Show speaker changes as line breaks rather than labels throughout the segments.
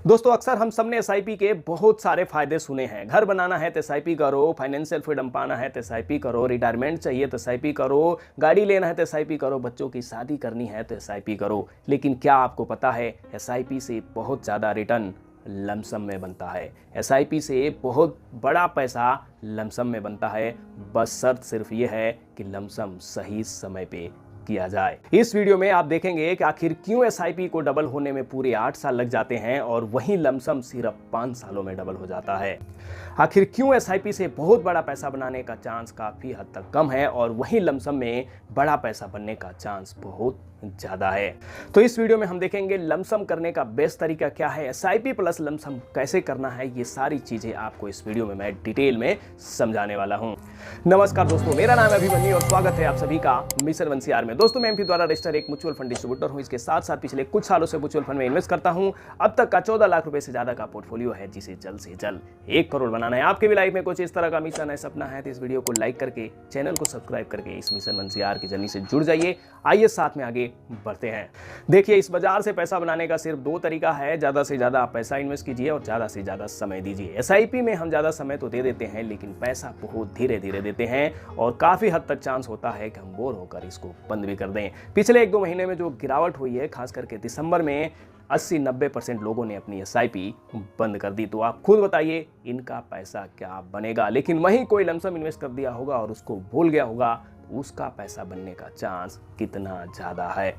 दोस्तों अक्सर हम सबने एसआईपी के बहुत सारे फायदे सुने हैं। घर बनाना है तो एसआईपी करो, फाइनेंशियल फ्रीडम पाना है तो एसआईपी करो, रिटायरमेंट चाहिए तो एसआईपी करो, गाड़ी लेना है तो एसआईपी करो, बच्चों की शादी करनी है तो एसआईपी करो। लेकिन क्या आपको पता है एसआईपी से बहुत ज़्यादा रिटर्न लमसम में बनता है। एसआईपी से बहुत बड़ा पैसा लमसम में बनता है। बस शर्त सिर्फ ये है कि लमसम सही समय पे किया जाए। इस वीडियो में आप देखेंगे कि आखिर क्यों एसआईपी को डबल होने में पूरे 8 साल लग जाते हैं और वहीं लमसम सिर्फ 5 सालों में डबल हो जाता है। आखिर क्यों एसआईपी से बहुत बड़ा पैसा बनाने का चांस काफी हद तक कम है और वहीं लमसम में बड़ा पैसा बनने का चांस बहुत ज्यादा है। तो इस वीडियो में हम देखेंगे लमसम करने का बेस्ट तरीका क्या है, एसआईपी प्लस लमसम कैसे करना है। ये सारी चीजें आपको इस वीडियो में मैं डिटेल में समझाने वाला हूं। नमस्कार दोस्तों, मेरा नाम है अभिमन्यु और स्वागत है आप सभी का मिशन 1CR में। दोस्तों मैं एमपी द्वारा रजिस्टर्ड एक म्यूचुअल फंड डिस्ट्रीब्यूटर हूं। इसके साथ साथ पिछले कुछ सालों से म्यूचुअल फंड में इन्वेस्ट करता हूं। अब तक का 14 लाख रुपए से ज्यादा का पोर्टफोलियो है, जिसे जल्द से जल्द 1 करोड़ बनाना है। आपके भी लाइफ में कुछ इस तरह का मिशन है, सपना है, तो इस वीडियो को लाइक करके, चैनल को सब्सक्राइब करके इस मिशन 1CR की जर्नी से जुड़ जाइए। आइए साथ में आगे बढ़ते हैं। देखिए, इस बाजार से पैसा बनाने का सिर्फ 2 तरीका है। ज्यादा से ज्यादा आप पैसा इन्वेस्ट कीजिए और ज्यादा से ज्यादा समय दीजिए। एसआईपी में हम ज्यादा समय तो दे देते हैं, लेकिन पैसा बहुत धीरे धीरे देते हैं और काफी हद तक चांस होता है कि हम बोर होकर इसको बंद भी कर दें। पिछले 1-2 महीने में जो गिरावट हुई है, खास करके दिसंबर में 80-90% लोगों ने अपनी एसआईपी बंद कर दी। तो आप खुद बताइए इनका पैसा क्या बनेगा। लेकिन वहीं कोई लमसम इन्वेस्ट कर दिया होगा और उसको भूल गया होगा, उसका पैसा बनने का चांस कितना ज्यादा है।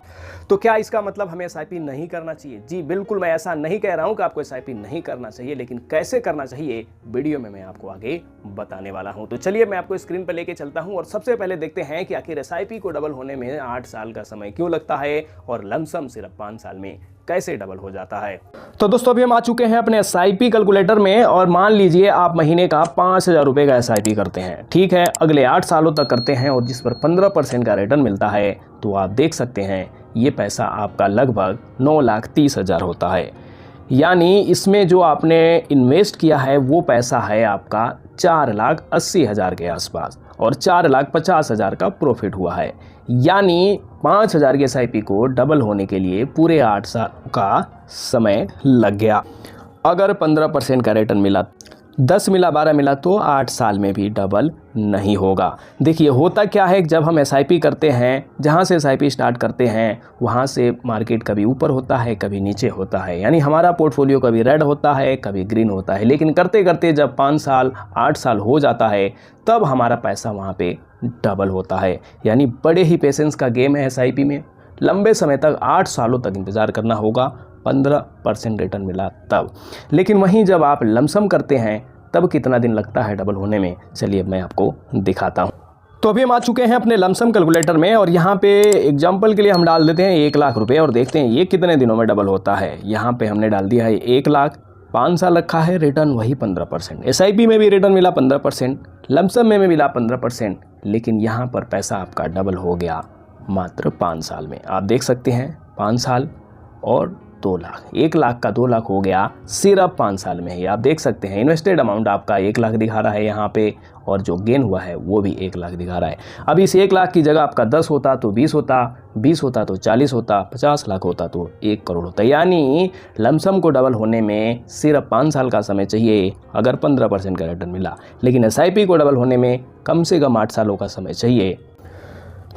तो क्या इसका मतलब हमें एसआईपी नहीं करना चाहिए? जी बिल्कुल, मैं ऐसा नहीं कह रहा हूं कि आपको एसआईपी नहीं करना चाहिए, लेकिन कैसे करना चाहिए वीडियो में मैं आपको आगे बताने वाला हूं। तो चलिए मैं आपको स्क्रीन पर लेके चलता हूं और सबसे पहले देखते हैं कि आखिर एसआईपी को डबल होने में 8 साल का समय क्यों लगता है और लमसम सिर्फ 5 साल में कैसे डबल हो जाता है। तो दोस्तों अभी हम आ चुके हैं अपने एसआईपी कैलकुलेटर में और मान लीजिए आप महीने का 5000 रुपए का एसआईपी करते हैं, ठीक है, अगले 8 सालों तक करते हैं और जिस पर 15% का रिटर्न मिलता है, तो आप देख सकते हैं ये पैसा आपका लगभग 9,30,000 होता है। यानी इसमें जो आपने इन्वेस्ट किया है वो पैसा है आपका 4,80,000 के आसपास और 4,50,000 का प्रॉफिट हुआ है। यानी 5,000 के एसआईपी को डबल होने के लिए पूरे 8 साल का समय लग गया। अगर 15% का रिटर्न मिला, 10 मिला, 12 मिला, तो 8 साल में भी डबल नहीं होगा। देखिए होता क्या है, जब हम एसआईपी करते हैं, जहाँ से एसआईपी स्टार्ट करते हैं वहाँ से मार्केट कभी ऊपर होता है कभी नीचे होता है। यानी हमारा पोर्टफोलियो कभी रेड होता है कभी ग्रीन होता है। लेकिन करते करते जब 5 साल 8 साल हो जाता है तब हमारा पैसा वहाँ पे डबल होता है। यानी बड़े ही पेशेंस का गेम है एसआईपी में। लंबे समय तक 8 सालों तक इंतज़ार करना होगा, 15% रिटर्न मिला तब। लेकिन वहीं जब आप लमसम करते हैं तब कितना दिन लगता है डबल होने में, चलिए मैं आपको दिखाता हूं। तो अभी हम आ चुके हैं अपने लमसम कैलकुलेटर में और यहाँ पे एग्जांपल के लिए हम डाल देते हैं 1 लाख रुपए और देखते हैं ये कितने दिनों में डबल होता है। यहाँ पे हमने डाल दिया है 1 लाख, 5 साल रखा है, रिटर्न वही 15%। एसआईपी में भी रिटर्न मिला 15%, लमसम में मिला 15%, लेकिन यहाँ पर पैसा आपका डबल हो गया मात्र 5 साल में। आप देख सकते हैं 5 साल और 2 लाख, 1 लाख का 2 लाख हो गया सिर्फ 5 साल में ही। आप देख सकते हैं इन्वेस्टेड अमाउंट आपका 1 लाख दिखा रहा है यहाँ पे और जो गेन हुआ है वो भी 1 लाख दिखा रहा है। अब इस 1 लाख की जगह आपका 10 होता तो 20 होता, 20 होता तो 40 होता, 50 लाख होता तो 1 करोड़ होता। यानी लमसम को डबल होने में सिर्फ 5 साल का समय चाहिए अगर 15% का रिटर्न मिला, लेकिन एसआईपी को डबल होने में कम से कम 8 सालों का समय चाहिए।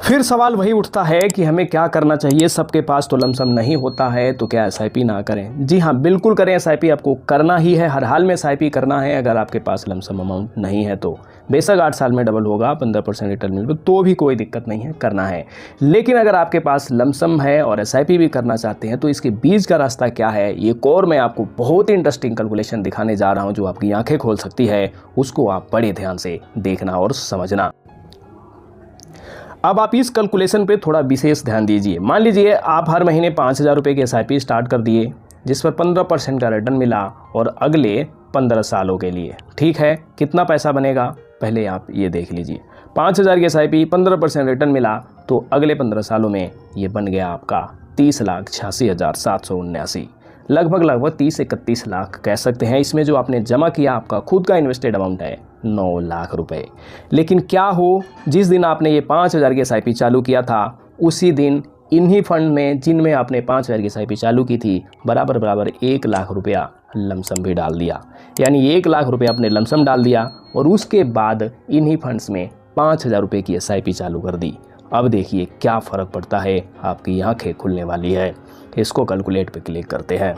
फिर सवाल वही उठता है कि हमें क्या करना चाहिए। सबके पास तो लमसम नहीं होता है, तो क्या एसआईपी ना करें? जी हाँ बिल्कुल करें, एसआईपी आपको करना ही है, हर हाल में एसआईपी करना है। अगर आपके पास लमसम अमाउंट नहीं है तो बेशक 8 साल में डबल होगा, 15% रिटर्न मिलेगा तो भी कोई दिक्कत नहीं है, करना है। लेकिन अगर आपके पास लमसम है और एसआईपी भी करना चाहते हैं तो इसके बीच का रास्ता क्या है, ये और मैं आपको बहुत ही इंटरेस्टिंग कैलकुलेशन दिखाने जा रहा हूँ जो आपकी आंखें खोल सकती है। उसको आप बड़े ध्यान से देखना और समझना। अब आप इस कैलकुलेशन पे थोड़ा विशेष ध्यान दीजिए। मान लीजिए आप हर महीने 5,000 रुपये की एसआईपी स्टार्ट कर दिए, जिस पर 15% का रिटर्न मिला और अगले 15 सालों के लिए, ठीक है, कितना पैसा बनेगा पहले आप ये देख लीजिए। 5,000 की एसआईपी, 15% रिटर्न मिला तो अगले 15 सालों में ये बन गया आपका 30,86,779, लगभग 30-31 लाख कह सकते हैं। इसमें जो आपने जमा किया आपका खुद का इन्वेस्टेड अमाउंट है 9 लाख रुपए। लेकिन क्या हो, जिस दिन आपने ये 5,000 की एसआईपी चालू किया था उसी दिन इन्हीं फंड में जिनमें आपने 5,000 की SIP चालू की थी बराबर बराबर 1 लाख रुपया लमसम भी डाल दिया। यानी 1 लाख रुपये आपने लमसम डाल दिया और उसके बाद इन्हीं फंड्स में 5,000 रुपये की SIP चालू कर दी। अब देखिए क्या फ़र्क पड़ता है, आपकी आंखें खुलने वाली है। इसको कैलकुलेट पे क्लिक करते हैं।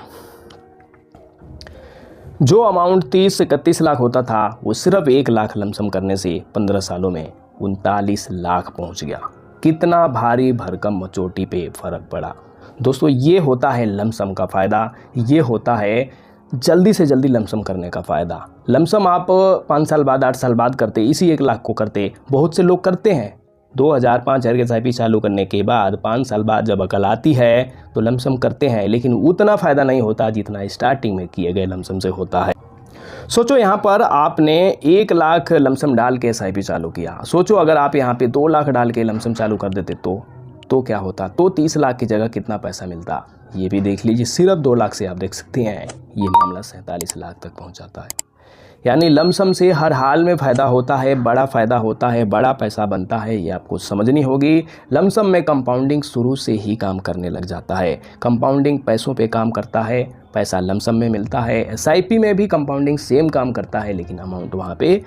जो अमाउंट 30 से 31 लाख होता था वो सिर्फ 1 लाख लमसम करने से 15 सालों में 39 लाख पहुंच गया। कितना भारी भरकम मचोटी पे फ़र्क पड़ा। दोस्तों ये होता है लमसम का फ़ायदा, ये होता है जल्दी से जल्दी लमसम करने का फ़ायदा। लमसम आप 5 साल बाद 8 साल बाद करते, इसी 1 लाख को करते। बहुत से लोग करते हैं 2,000 5,000 की SIP चालू करने के बाद 5 साल बाद जब अकल आती है तो लमसम करते हैं, लेकिन उतना फ़ायदा नहीं होता जितना स्टार्टिंग में किए गए लमसम से होता है। सोचो यहाँ पर आपने 1 लाख लमसम डाल के SIP चालू किया। सोचो अगर आप यहाँ पे 2 लाख डाल के लमसम चालू कर देते तो क्या होता, तो 30 लाख की जगह कितना पैसा मिलता ये भी देख लीजिए। सिर्फ 2 लाख से आप देख सकते हैं ये मामला 47 लाख तक पहुँच जाता है। यानी लमसम से हर हाल में फ़ायदा होता है, बड़ा फ़ायदा होता है, बड़ा पैसा बनता है, ये आपको समझनी होगी। लमसम में कंपाउंडिंग शुरू से ही काम करने लग जाता है। कंपाउंडिंग पैसों पे काम करता है, पैसा लमसम में मिलता है। SIP में भी कंपाउंडिंग सेम काम करता है, लेकिन अमाउंट वहाँ पे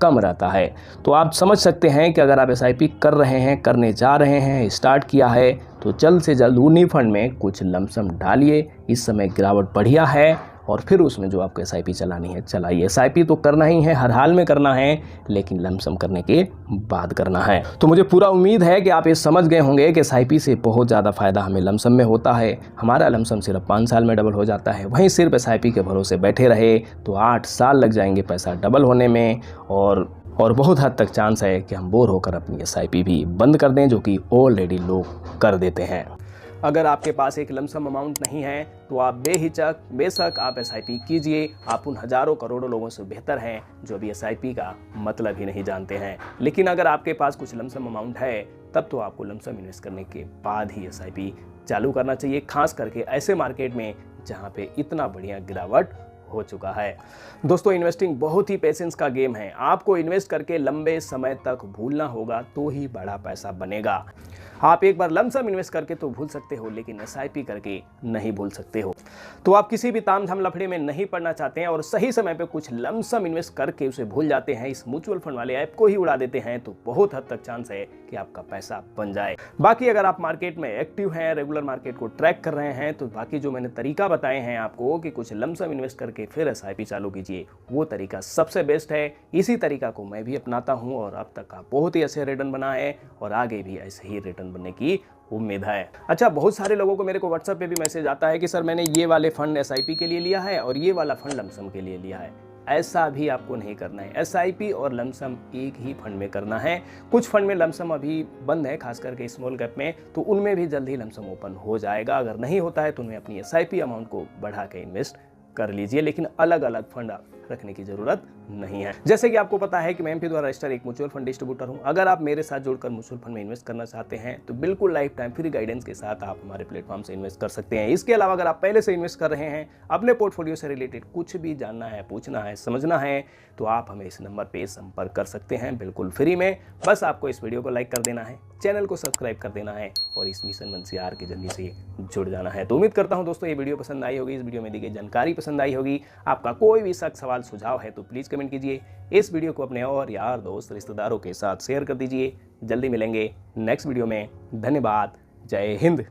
कम रहता है। तो आप समझ सकते हैं कि अगर आप SIP कर रहे हैं, करने जा रहे हैं, स्टार्ट किया है, तो जल्द से जल्द उन्हीं फंड में कुछ लमसम डालिए। इस समय गिरावट बढ़िया है और फिर उसमें जो आपको SIP चलानी है चलाइए। SIP तो करना ही है, हर हाल में करना है, लेकिन लमसम करने के बाद करना है। तो मुझे पूरा उम्मीद है कि आप ये समझ गए होंगे कि SIP से बहुत ज़्यादा फ़ायदा हमें लमसम में होता है। हमारा लमसम सिर्फ 5 साल में डबल हो जाता है, वहीं सिर्फ SIP के भरोसे बैठे रहे तो 8 साल लग जाएंगे पैसा डबल होने में। और बहुत हद तक चांस है कि हम बोर होकर अपनी SIP भी बंद कर दें, जो कि ऑलरेडी लोग कर देते हैं। अगर आपके पास एक लमसम अमाउंट नहीं है तो आप बेहिचक बेशक आप SIP कीजिए। आप उन हज़ारों करोड़ों लोगों से बेहतर हैं जो अभी SIP का मतलब ही नहीं जानते हैं। लेकिन अगर आपके पास कुछ लमसम अमाउंट है तब तो आपको लमसम इन्वेस्ट करने के बाद ही SIP चालू करना चाहिए, खास करके ऐसे मार्केट में जहाँ पे इतना बढ़िया गिरावट हो चुका है। दोस्तों इन्वेस्टिंग बहुत ही पेशेंस का गेम है। आपको इन्वेस्ट करके लंबे समय तक भूलना होगा तो ही बड़ा पैसा बनेगा। आप एक बार लमसम इन्वेस्ट करके तो भूल सकते हो, लेकिन SIP करके नहीं भूल सकते हो। तो आप किसी भी तामझाम लफड़े में नहीं पड़ना चाहते हैं और सही समय पे कुछ लमसम इन्वेस्ट करके उसे भूल जाते हैं, इस म्यूचुअल फंड वाले ऐप को ही उड़ा देते हैं, तो बहुत हद तक चांस है कि आपका पैसा बन जाए। बाकी अगर आप मार्केट में एक्टिव हैं, रेगुलर मार्केट को ट्रैक कर रहे हैं, तो बाकी जो मैंने तरीका बताए हैं आपको कि कुछ लमसम इन्वेस्ट करके फिर SIP चालू कीजिए, वो तरीका सबसे बेस्ट है। इसी तरीका को मैं भी अपनाता हूँ और अब तक का बहुत ही अच्छे रिटर्न बना है और आगे भी ऐसे ही रिटर्न बनने की उम्मीद है। अच्छा, बहुत सारे लोगों को मेरे को WhatsApp पे भी मैसेज आता है कि सर मैंने ये वाले फंड SIP के लिए लिया है और ये वाला फंड लमसम के लिए लिया है। ऐसा भी आपको नहीं करना है। SIP और लमसम एक ही फंड में करना है। कुछ फंड में लमसम अभी बंद है, खास करके स्मॉल कैप में, तो उनमें भी जल्द ही लमसम ओपन हो जाएगा। अगर नहीं होता है तो उनमें अपनी SIP अमाउंट को बढ़ा के इन्वेस्ट कर लीजिए, लेकिन अलग अलग फंड रखने की जरूरत नहीं है। जैसे कि आपको पता है कि मैं MP द्वारा रजिस्टर्ड एक म्यूचुअल फंड डिस्ट्रीब्यूटर हूं। अगर आप मेरे साथ जुड़कर म्यूचुअल फंड में इन्वेस्ट करना चाहते हैं तो बिल्कुल लाइफ टाइम फ्री गाइडेंस के साथ आप हमारे प्लेटफॉर्म से इन्वेस्ट कर सकते हैं। इसके अलावा अगर आप पहले से इन्वेस्ट कर रहे हैं, अपने पोर्टफोलियो से रिलेटेड कुछ भी जानना है, पूछना है, समझना है, तो आप हमें इस नंबर पे संपर्क कर सकते हैं बिल्कुल फ्री में। बस आपको इस वीडियो को लाइक कर देना है, चैनल को सब्सक्राइब कर देना है और इस मिशन 1CR के जर्नी से जुड़ जाना है। तो उम्मीद करता हूं दोस्तों ये वीडियो पसंद आई होगी, इस वीडियो में दी गई जानकारी पसंद आई होगी। आपका कोई भी शक, सवाल, सुझाव है तो प्लीज़ कमेंट कीजिए। इस वीडियो को अपने और यार दोस्त रिश्तेदारों के साथ शेयर कर दीजिए। जल्दी मिलेंगे नेक्स्ट वीडियो में। धन्यवाद। जय हिंद।